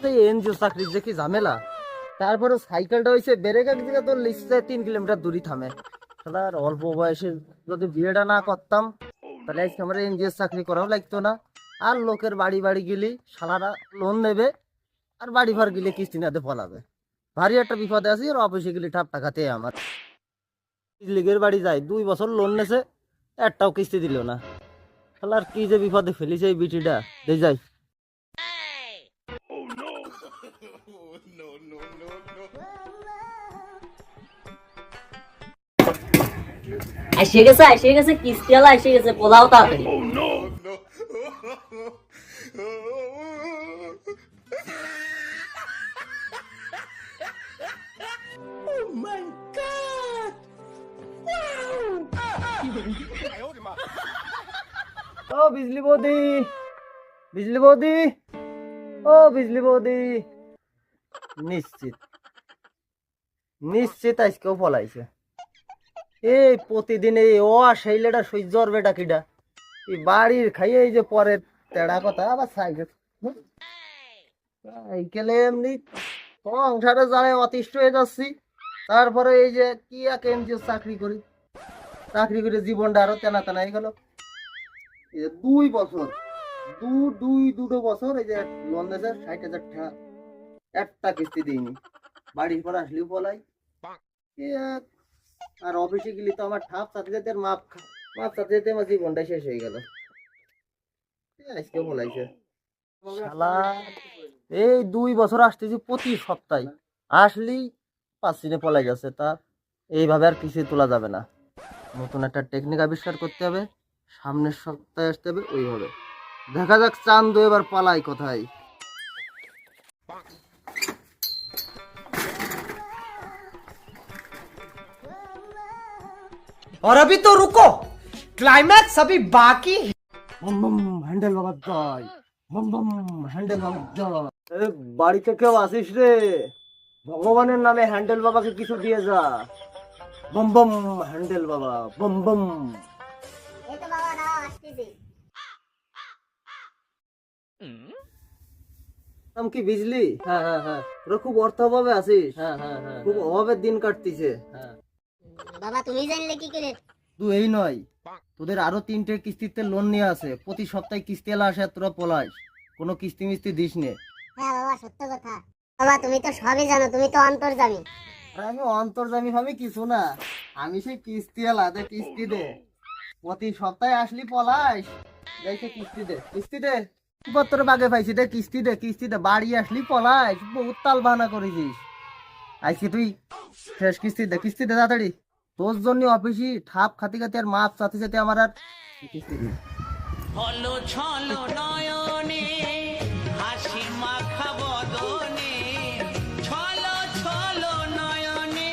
সাথে এনজিও চাকরির যে কি ঝামেলা, তারপরে সাইকেলটা হয়েছে ব্রেক এক জায়গা তো লিখছে 3 কিলোমিটার দূরই থামে। আর অল্প বয়সে যদি বিয়েটা না করতাম তাহলে আজকে আমার এনজিও চাকরি করাও লাগতো না। আর লোকের বাড়ি বাড়ি গেলি সালারা লোন নেবে, আর বাড়ি ঘর গেলে কিস্তি নাতে ফলাবে। ভারী একটা বিপদে আছি, আর অফিসে গেলে ঠাপ টাকাতে আমার লিগের বাড়ি যায় 2 বছর লোন নেছে, একটাও কিস্তি দিল না। আর কি যে বিপদে ফেলিছে এই বিটিটা, দিয়ে যাই। এসে গেছে কিস্তিওয়ালা এসে গেছে, পোলাও তাড়াতাড়ি। ও বিজলি বৌদি, বিজলি বৌদি, ও বিজলি বৌদি। নিশ্চিত নিশ্চিত আজকেও ফলাইছে। এই প্রতিদিন এই ও সেইলেটা সহ্য করবে ডাকিটা, এই বাড়ির খাইয়ে এই যে পরের তেড়া কথা আবার সাইকেল সাইকেলে এমনি সংসারে জানে অতিষ্ঠ হয়ে যাচ্ছি। তারপরে এই যে কি এক এনজিও চাকরি করে জীবনটা আরো তেনা তেনা হয়ে গেল। এই যে 2 বছর দুটো বছর এই যে লোন দিয়েছে 60,000 টাকা, একটা কিস্তি দিইনি। বাড়ির পর আসলেও বলাই, আর অফিসে গেলি তো আমার ঠাপ সাথে সাথে মাপ সাথে সাথে আমার জীবনটা শেষ হয়ে গেল। আজকে বলাইছে শালা, এই 2 বছর আসতেছি প্রতি সপ্তাহে, আসলেই পাঁচদিনে পলাই যাচ্ছে। তা এইভাবে আর কিছু তোলা যাবে না, নতুন একটা টেকনিক আবিষ্কার করতে হবে। সামনের সপ্তাহে আসতে হবে ওইভাবে। দেখা যাক চাঁদ এবার পালাই কোথায়। और अभी तो रुको, क्लाइमैक्स अभी बाकी है। বম বম হ্যান্ডেল বাবা জয়, বম বম হ্যান্ডেল বাবা জয়। এ বাড়িতে কেউ আসিস রে, ভগবানের নামে হ্যান্ডেল বাবাকে কিছু দিয়ে যা। বম বম হ্যান্ডেল বাবা, বম বম। এই তো বাবা দাও আসতেছি। নাম কি বিজলি? হ্যাঁ হ্যাঁ হ্যাঁ। তোরা খুব অর্থ অভাবে আছিস? হ্যাঁ হ্যাঁ হ্যাঁ। খুব অভাবের দিন কাটতিছে। হ্যাঁ বাবা তুমি জানলে কি করে? তুই এই নয়, তোদের আরো 3টে কিস্তিতে লোন নিয়ে আছে, প্রতি সপ্তাহে কিস্তি এলা আসে, তোরা পলাইস, কোনো কিস্তি মিস্তি দিস নে। হ্যাঁ বাবা সত্য কথা। বাবা তুমি তো সবই জানো, তুমি তো অন্তর্যামী। আর আমি অন্তর্জামী ভাবে কিছু না, আমি সেই কিস্তি এলা দে, কিস্তি দে, প্রতি সপ্তাহে আসলি পলাইস, দেখে কিস্তি দে, কিস্তি দে। তোর বাগে পাইছি দে, কিস্তি দে, কিস্তি দে। বাড়ি আসলি পলাইস, বহুত তাল বাহানা করেছিস। আজকে তুই শেষ কিস্তি দে, কিস্তি দে তাড়াতাড়ি। তোর জন্য অফিসি ঠাপ খাতি খাতি আর মাপ সাথে সাথে আমার আর কিস্তি দিই। হলো ছলো নয়নে হাসি মাখা বদনে, ছলো ছলো নয়নে।